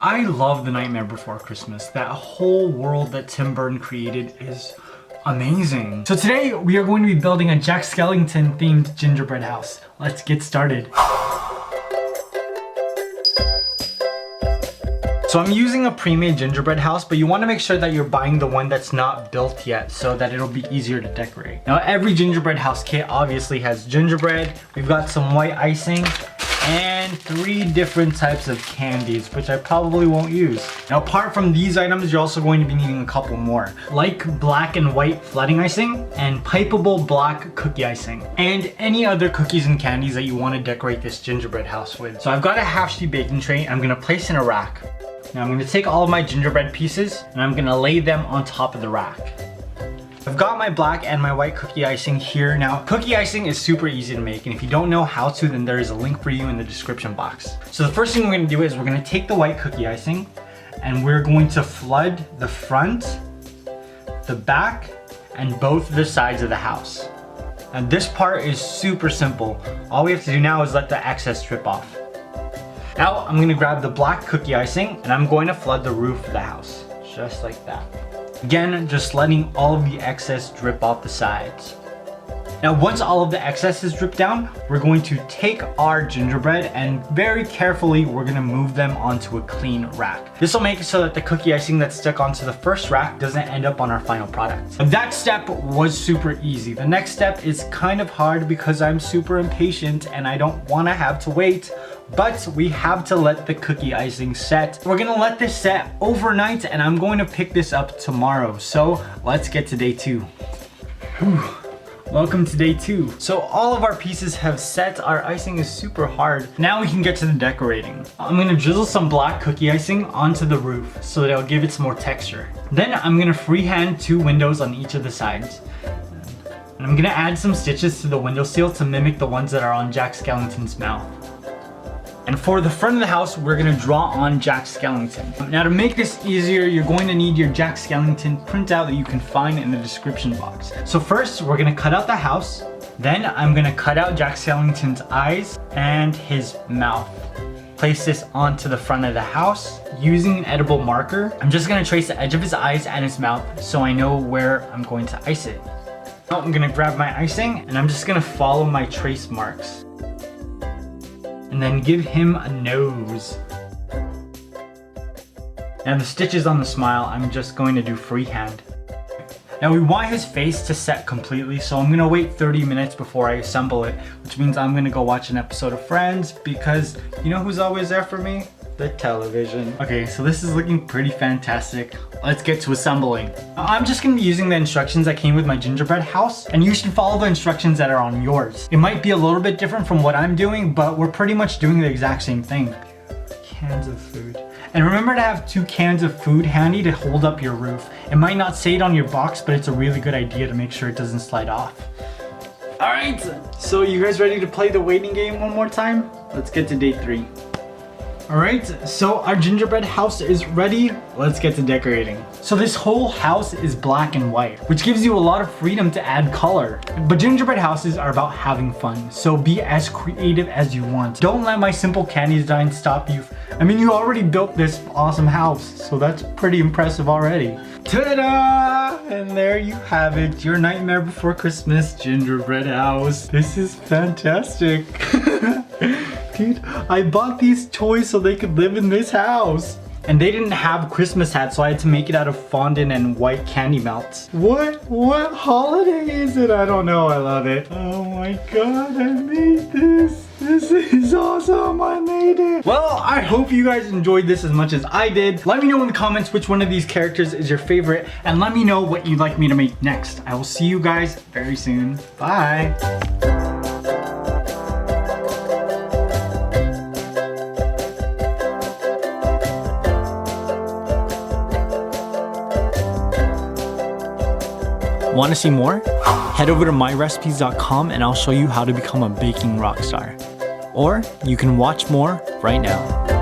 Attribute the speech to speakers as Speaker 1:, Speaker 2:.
Speaker 1: I love The Nightmare Before Christmas. That whole world that Tim Burton created is amazing. So today we are going to be building a Jack Skellington themed gingerbread house. Let's get started. So I'm using a pre-made gingerbread house, but you want to make sure that you're buying the one that's not built yet so that it'll be easier to decorate. Now every gingerbread house kit obviously has gingerbread. We've got some white icing and 3 different types of candies, which I probably won't use. Now apart from these items, you're also going to be needing a couple more, like black and white flooding icing and pipeable black cookie icing, and any other cookies and candies that you want to decorate this gingerbread house with. So I've got a half-sheet baking tray I'm gonna place in a rack. Now I'm gonna take all of my gingerbread pieces and I'm gonna lay them on top of the rack. I've got my black and my white cookie icing here. Now, cookie icing is super easy to make, and if you don't know how to, then there is a link for you in the description box. So the first thing we're gonna do is we're gonna take the white cookie icing and we're going to flood the front, the back, and both the sides of the house. And this part is super simple. All we have to do now is let the excess drip off. Now I'm gonna grab the black cookie icing and I'm going to flood the roof of the house, just like that. Again, just letting all of the excess drip off the sides. Now once all of the excess is dripped down, we're going to take our gingerbread and very carefully we're gonna move them onto a clean rack. This will make it so that the cookie icing that's stuck onto the first rack doesn't end up on our final product. That step was super easy. The next step is kind of hard because I'm super impatient and I don't wanna have to wait, but we have to let the cookie icing set. We're gonna let this set overnight and I'm going to pick this up tomorrow. So let's get to day 2. Whew. Welcome to day 2. So all of our pieces have set. Our icing is super hard. Now we can get to the decorating. I'm gonna drizzle some black cookie icing onto the roof so that it'll give it some more texture. Then I'm gonna freehand 2 windows on each of the sides. And I'm gonna add some stitches to the windowsill to mimic the ones that are on Jack Skellington's mouth. And for the front of the house, we're gonna draw on Jack Skellington. Now to make this easier, you're going to need your Jack Skellington printout that you can find in the description box. So first, we're gonna cut out the house. Then I'm gonna cut out Jack Skellington's eyes and his mouth. Place this onto the front of the house. Using an edible marker, I'm just gonna trace the edge of his eyes and his mouth so I know where I'm going to ice it. Now I'm gonna grab my icing and I'm just gonna follow my trace marks. And then give him a nose. Now the stitches on the smile, I'm just going to do freehand. Now we want his face to set completely, so I'm gonna wait 30 minutes before I assemble it, which means I'm gonna go watch an episode of Friends because you know who's always there for me? The television. Okay, so this is looking pretty fantastic. Let's get to assembling. I'm just gonna be using the instructions that came with my gingerbread house, and you should follow the instructions that are on yours. It might be a little bit different from what I'm doing, but we're pretty much doing the exact same thing. Cans of food. And remember to have 2 cans of food handy to hold up your roof. It might not say it on your box, but it's a really good idea to make sure it doesn't slide off. All right, so you guys ready to play the waiting game one more time? Let's get to day 3. Alright, so our gingerbread house is ready. Let's get to decorating. So this whole house is black and white, which gives you a lot of freedom to add color. But gingerbread houses are about having fun, so be as creative as you want. Don't let my simple candy design stop you. I mean, you already built this awesome house, so that's pretty impressive already. Ta-da! And there you have it, your Nightmare Before Christmas gingerbread house. This is fantastic. Dude, I bought these toys so they could live in this house. And they didn't have Christmas hats, so I had to make it out of fondant and white candy melts. What holiday is it? I don't know, I love it. Oh my god, I made this. This is awesome, I made it. Well, I hope you guys enjoyed this as much as I did. Let me know in the comments which one of these characters is your favorite, and let me know what you'd like me to make next. I will see you guys very soon. Bye. Want to see more? Head over to myrecipes.com and I'll show you how to become a baking rock star. Or you can watch more right now.